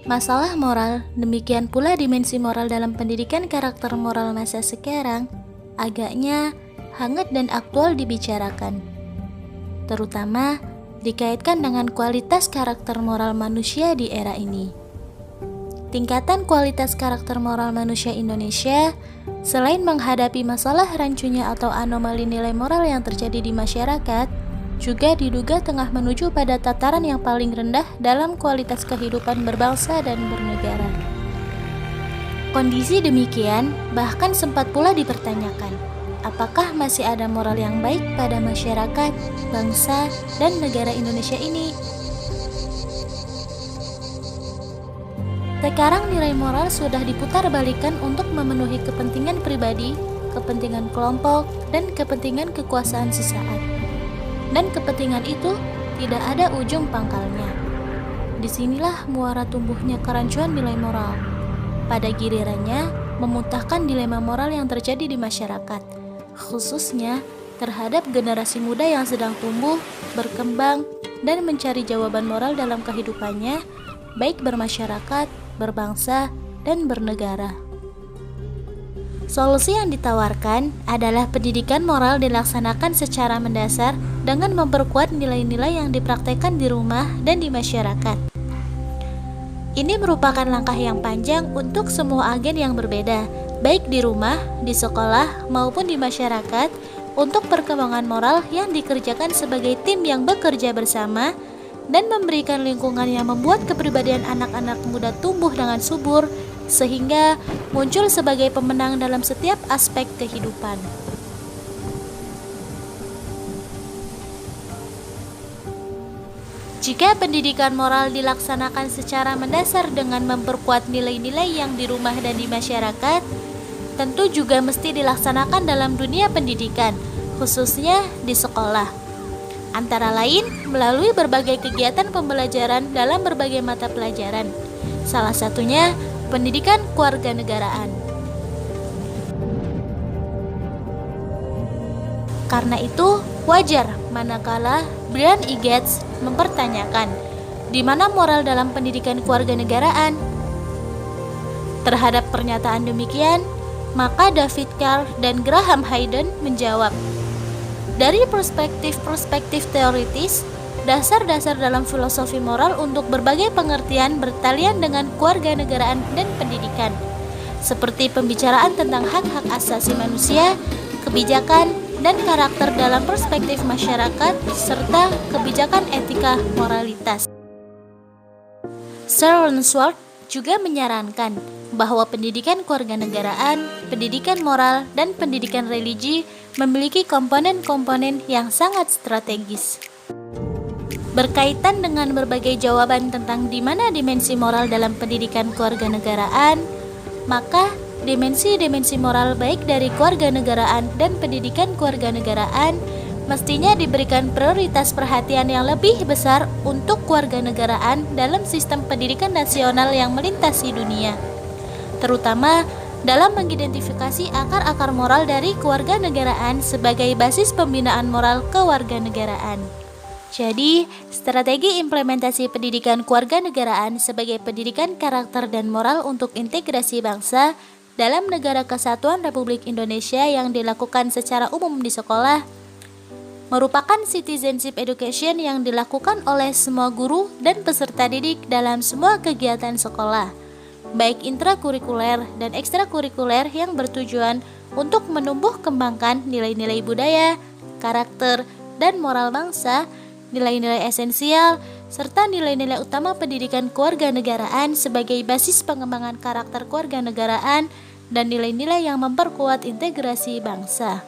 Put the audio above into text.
Masalah moral, demikian pula dimensi moral dalam pendidikan karakter moral masa sekarang, agaknya hangat dan aktual dibicarakan. Terutama dikaitkan dengan kualitas karakter moral manusia di era ini. Tingkatan kualitas karakter moral manusia Indonesia, selain menghadapi masalah rancunya atau anomali nilai moral yang terjadi di masyarakat, juga diduga tengah menuju pada tataran yang paling rendah dalam kualitas kehidupan berbangsa dan bernegara. Kondisi demikian bahkan sempat pula dipertanyakan, apakah masih ada moral yang baik pada masyarakat, bangsa, dan negara Indonesia ini? Sekarang nilai moral sudah diputarbalikkan untuk memenuhi kepentingan pribadi, kepentingan kelompok, dan kepentingan kekuasaan sesaat. Dan kepentingan itu tidak ada ujung pangkalnya. Disinilah muara tumbuhnya kerancuan nilai moral. Pada gilirannya, memuntahkan dilema moral yang terjadi di masyarakat, khususnya terhadap generasi muda yang sedang tumbuh, berkembang, dan mencari jawaban moral dalam kehidupannya, baik bermasyarakat, berbangsa, dan bernegara. Solusi yang ditawarkan adalah pendidikan moral dilaksanakan secara mendasar dengan memperkuat nilai-nilai yang dipraktekkan di rumah dan di masyarakat. Ini merupakan langkah yang panjang untuk semua agen yang berbeda, baik di rumah, di sekolah, maupun di masyarakat, untuk perkembangan moral yang dikerjakan sebagai tim yang bekerja bersama dan memberikan lingkungan yang membuat kepribadian anak-anak muda tumbuh dengan subur, sehingga muncul sebagai pemenang dalam setiap aspek kehidupan. Jika pendidikan moral dilaksanakan secara mendasar dengan memperkuat nilai-nilai yang di rumah dan di masyarakat, tentu juga mesti dilaksanakan dalam dunia pendidikan, khususnya di sekolah. Antara lain melalui berbagai kegiatan pembelajaran dalam berbagai mata pelajaran. Salah satunya pendidikan kewarganegaraan. Karena itu, wajar manakala Brian E. Gates mempertanyakan, di mana moral dalam pendidikan kewarganegaraan? Terhadap pernyataan demikian, maka David Carr dan Graham Hayden menjawab, dari perspektif teoritis, dasar-dasar dalam filosofi moral untuk berbagai pengertian bertalian dengan kewarganegaraan dan pendidikan, seperti pembicaraan tentang hak-hak asasi manusia, kebijakan, dan karakter dalam perspektif masyarakat, serta kebijakan etika moralitas. Sir Lansworth juga menyarankan bahwa pendidikan kewarganegaraan, pendidikan moral, dan pendidikan religi memiliki komponen-komponen yang sangat strategis. Berkaitan dengan berbagai jawaban tentang di mana dimensi moral dalam pendidikan kewarganegaraan, maka dimensi-dimensi moral baik dari kewarganegaraan dan pendidikan kewarganegaraan mestinya diberikan prioritas perhatian yang lebih besar untuk kewarganegaraan dalam sistem pendidikan nasional yang melintasi dunia, terutama dalam mengidentifikasi akar-akar moral dari kewarganegaraan sebagai basis pembinaan moral kewarganegaraan. Jadi, strategi implementasi pendidikan kewarganegaraan sebagai pendidikan karakter dan moral untuk integrasi bangsa dalam Negara Kesatuan Republik Indonesia yang dilakukan secara umum di sekolah merupakan citizenship education yang dilakukan oleh semua guru dan peserta didik dalam semua kegiatan sekolah, baik intrakurikuler dan ekstrakurikuler, yang bertujuan untuk menumbuh kembangkan nilai-nilai budaya, karakter, dan moral bangsa, nilai-nilai esensial, serta nilai-nilai utama pendidikan kewarganegaraan sebagai basis pengembangan karakter kewarganegaraan dan nilai-nilai yang memperkuat integrasi bangsa.